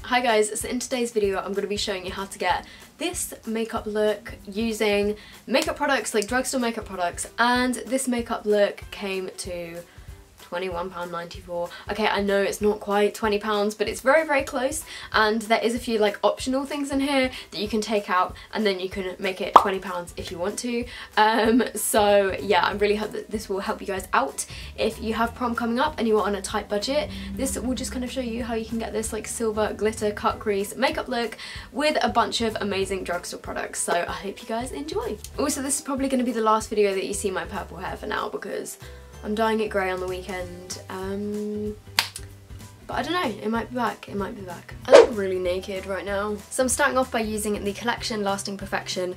Hi guys, so in today's video I'm going to be showing you how to get this makeup look using makeup products, like drugstore makeup products, and this makeup look came to £21.94. Okay, I know it's not quite £20, but it's very, very close, and there is a few like optional things in here that you can take out and then you can make it £20 if you want to. So yeah, I really hope that this will help you guys out if you have prom coming up and you are on a tight budget. This will just kind of show you how you can get this like silver glitter cut crease makeup look with a bunch of amazing drugstore products. So I hope you guys enjoy. Also, this is probably going to be the last video that you see my purple hair for now, because I'm dyeing it grey on the weekend, but I don't know, it might be back, it might be back. I look really naked right now. So I'm starting off by using the Collection Lasting Perfection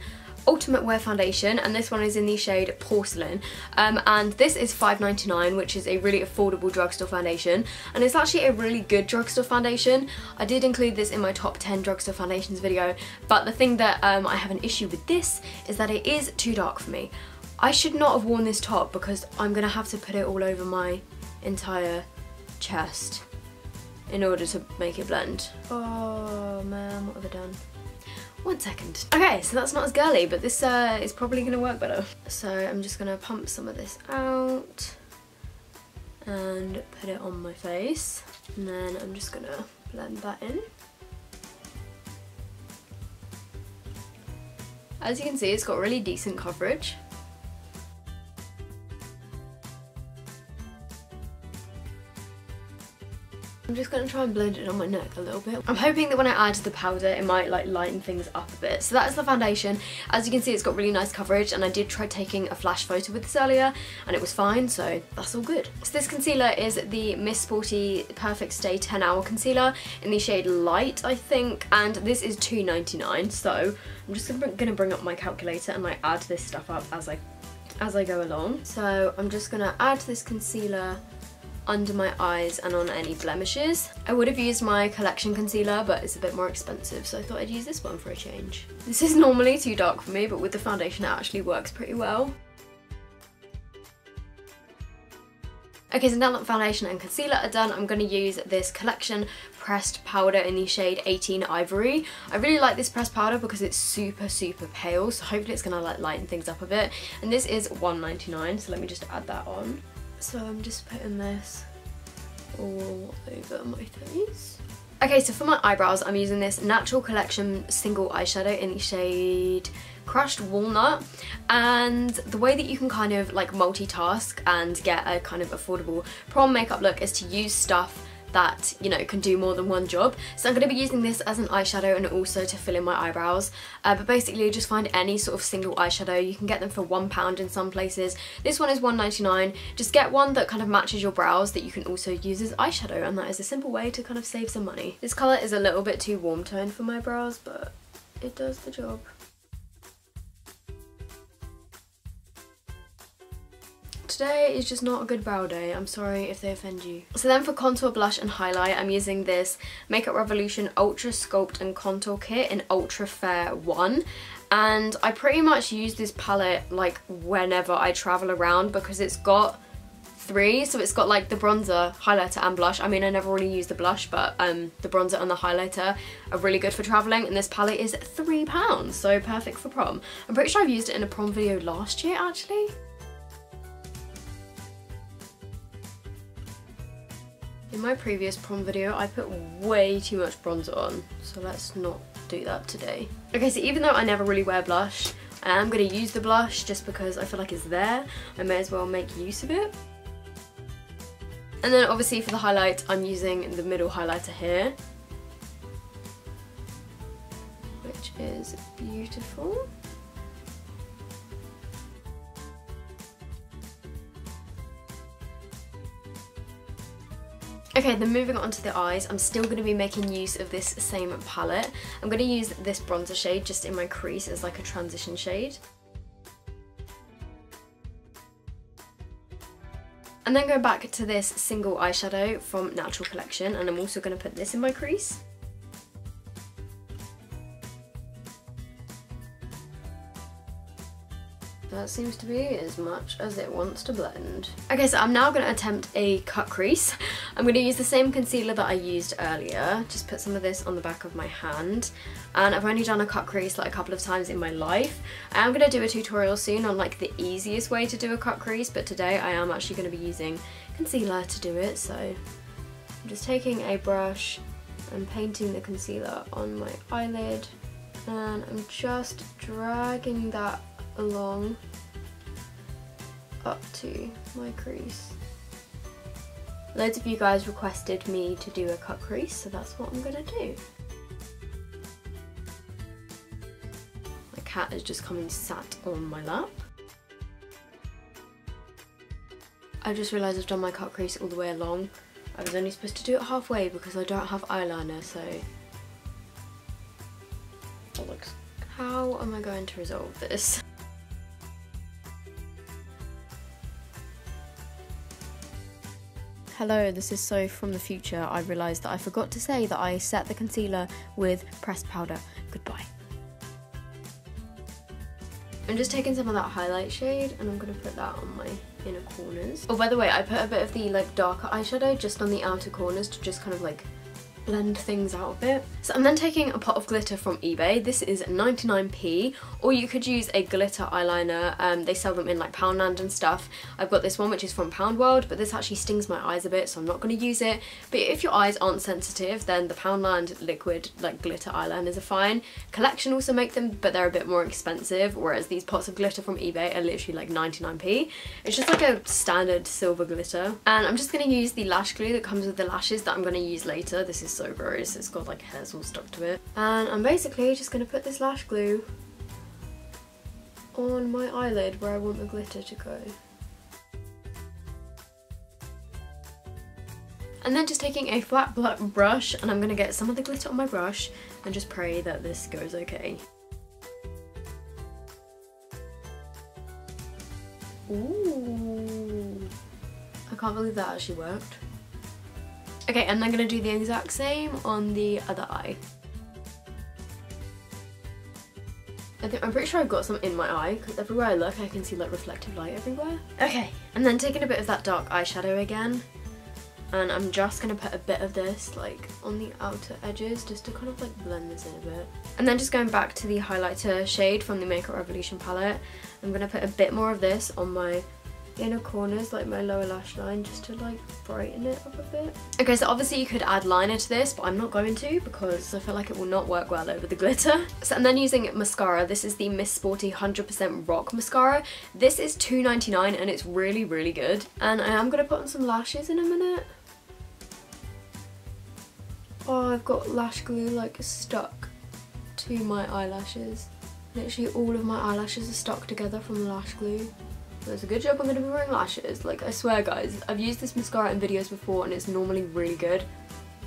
Ultimate Wear Foundation, and this one is in the shade Porcelain, and this is £5.99, which is a really affordable drugstore foundation, and it's actually a really good drugstore foundation. I did include this in my top 10 drugstore foundations video, but the thing that I have an issue with this is that it is too dark for me. I should not have worn this top because I'm going to have to put it all over my entire chest in order to make it blend. Oh man, what have I done? 1 second. Okay, so that's not as girly, but this is probably going to work better. So I'm just going to pump some of this out and put it on my face, and then I'm just going to blend that in. As you can see, it's got really decent coverage. I'm just going to try and blend it on my neck a little bit. I'm hoping that when I add the powder it might like lighten things up a bit. So that is the foundation. As you can see, it's got really nice coverage, and I did try taking a flash photo with this earlier and it was fine, so that's all good. So this concealer is the Miss Sporty Perfect Stay 10 Hour Concealer in the shade Light, I think, and this is £2.99. So I'm just going to bring up my calculator and like add this stuff up as I go along. So I'm just going to add this concealer under my eyes and on any blemishes. I would have used my Collection concealer, but it's a bit more expensive, so I thought I'd use this one for a change. This is normally too dark for me, but with the foundation it actually works pretty well. Okay, so now that foundation and concealer are done, I'm going to use this Collection pressed powder in the shade 18 Ivory. I really like this pressed powder because it's super, super pale, so hopefully it's going to like lighten things up a bit. And this is £1.99, so let me just add that on. So I'm just putting this all over my face. Okay, so for my eyebrows I'm using this Natural Collection single eyeshadow in the shade Crushed Walnut, and the way that you can kind of like multitask and get a kind of affordable prom makeup look is to use stuff that, you know, can do more than one job. So I'm going to be using this as an eyeshadow and also to fill in my eyebrows, but basically just find any sort of single eyeshadow. You can get them for £1 in some places. This one is £1.99. Just get one that kind of matches your brows that you can also use as eyeshadow, and that is a simple way to kind of save some money. This colour is a little bit too warm toned for my brows, but it does the job. Today is just not a good brow day. I'm sorry if they offend you. So then for contour, blush and highlight, I'm using this Makeup Revolution Ultra Sculpt and Contour Kit in Ultra Fair 1. And I pretty much use this palette like whenever I travel around because it's got 3. So it's got like the bronzer, highlighter and blush. I mean, I never really use the blush, but the bronzer and the highlighter are really good for traveling, and this palette is £3, so perfect for prom. I'm pretty sure I've used it in a prom video last year actually. In my previous prom video, I put way too much bronzer on, so let's not do that today. Okay, so even though I never really wear blush, I am going to use the blush just because I feel like it's there. I may as well make use of it. And then obviously for the highlight, I'm using the middle highlighter here, which is beautiful. Okay, then moving on to the eyes, I'm still going to be making use of this same palette. I'm going to use this bronzer shade just in my crease as like a transition shade. And then go back to this single eyeshadow from Natural Collection, and I'm also going to put this in my crease. That seems to be as much as it wants to blend. Okay, so I'm now going to attempt a cut crease. I'm going to use the same concealer that I used earlier. Just put some of this on the back of my hand. And I've only done a cut crease like a couple of times in my life. I am going to do a tutorial soon on like the easiest way to do a cut crease, but today I am actually going to be using concealer to do it. So I'm just taking a brush and painting the concealer on my eyelid. And I'm just dragging that along up to my crease. Loads of you guys requested me to do a cut crease, so that's what I'm gonna do. My cat has just come and sat on my lap. I just realised I've done my cut crease all the way along. I was only supposed to do it halfway because I don't have eyeliner, so how am I going to resolve this? Hello, this is Soph from the future. I realised that I forgot to say that I set the concealer with pressed powder. Goodbye. I'm just taking some of that highlight shade and I'm going to put that on my inner corners. Oh, by the way, I put a bit of the like darker eyeshadow just on the outer corners to just kind of like blend things out a bit. So I'm then taking a pot of glitter from eBay. This is 99p, or you could use a glitter eyeliner. They sell them in like Poundland and stuff. I've got this one which is from Poundworld, but this actually stings my eyes a bit, so I'm not going to use it. But if your eyes aren't sensitive, then the Poundland liquid like glitter eyeliners are fine. Collection also make them, but they're a bit more expensive, whereas these pots of glitter from eBay are literally like 99p. It's just like a standard silver glitter. And I'm just going to use the lash glue that comes with the lashes that I'm going to use later. This is so gross, it's got like hairs all stuck to it. And I'm basically just going to put this lash glue on my eyelid where I want the glitter to go. And then just taking a flat black brush, and I'm going to get some of the glitter on my brush and just pray that this goes okay. Ooh, I can't believe that actually worked. Okay, and I'm going to do the exact same on the other eye. I'm pretty sure I've got some in my eye, because everywhere I look I can see like reflective light everywhere. Okay, and then taking a bit of that dark eyeshadow again, and I'm just going to put a bit of this like on the outer edges just to kind of like blend this in a bit. And then just going back to the highlighter shade from the Makeup Revolution palette, I'm going to put a bit more of this on my inner corners, like my lower lash line, just to like brighten it up a bit. Okay, so obviously you could add liner to this, but I'm not going to because I feel like it will not work well over the glitter. So I'm then using mascara. This is the Miss Sporty 100% Rock mascara. This is $2.99 and it's really, really good. And I am going to put on some lashes in a minute. Oh, I've got lash glue like stuck to my eyelashes. Literally all of my eyelashes are stuck together from the lash glue. It's a good job I'm going to be wearing lashes. Like, I swear guys, I've used this mascara in videos before and it's normally really good,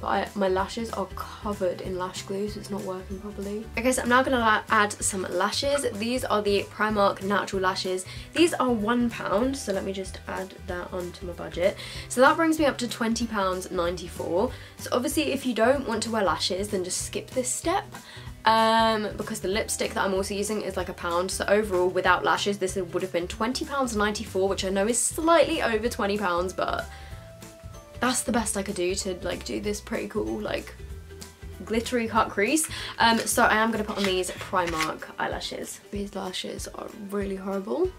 but my lashes are covered in lash glue, so it's not working properly. Okay, so I'm now going to add some lashes. These are the Primark Natural Lashes. These are £1, so let me just add that onto my budget. So that brings me up to £20.94. So obviously if you don't want to wear lashes, then just skip this step. Because the lipstick that I'm also using is like £1, so overall without lashes this would have been £20.94, which I know is slightly over £20, but that's the best I could do to like do this pretty cool like glittery cut crease. So I am going to put on these Primark eyelashes. These lashes are really horrible.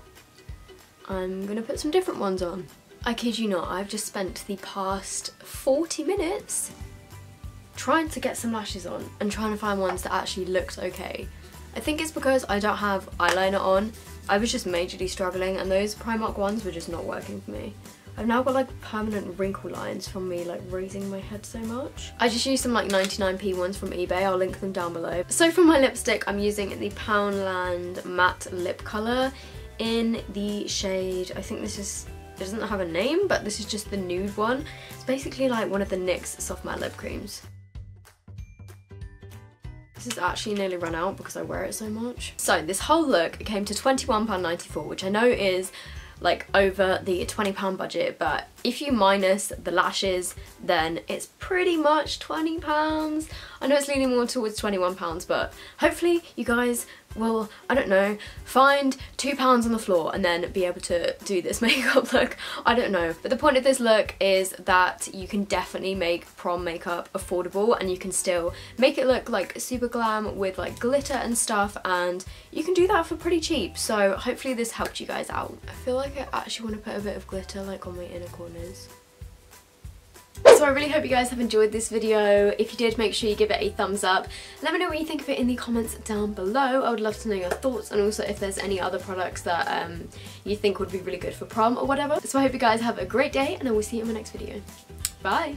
I'm going to put some different ones on. I kid you not, I've just spent the past 40 minutes trying to get some lashes on and trying to find ones that actually looked okay. I think it's because I don't have eyeliner on. I was just majorly struggling and those Primark ones were just not working for me. I've now got like permanent wrinkle lines from me like raising my head so much. I just used some like 99p ones from eBay, I'll link them down below. So for my lipstick I'm using the Poundland Matte Lip Colour in the shade, I think this is, it doesn't have a name, but this is just the nude one. It's basically like one of the NYX soft matte lip creams. This has actually nearly run out because I wear it so much. So this whole look came to £21.94, which I know is like over the £20 budget, but if you minus the lashes then it's pretty much £20. I know it's leaning more towards £21, but hopefully you guys will, I don't know, find £2 on the floor and then be able to do this makeup look. I don't know. But the point of this look is that you can definitely make prom makeup affordable, and you can still make it look like super glam with like glitter and stuff, and you can do that for pretty cheap. So hopefully this helped you guys out. I feel like I actually want to put a bit of glitter like on my inner corners. So I really hope you guys have enjoyed this video. If you did, make sure you give it a thumbs up. Let me know what you think of it in the comments down below. I would love to know your thoughts, and also if there's any other products that you think would be really good for prom or whatever. So I hope you guys have a great day, and I will see you in my next video. Bye!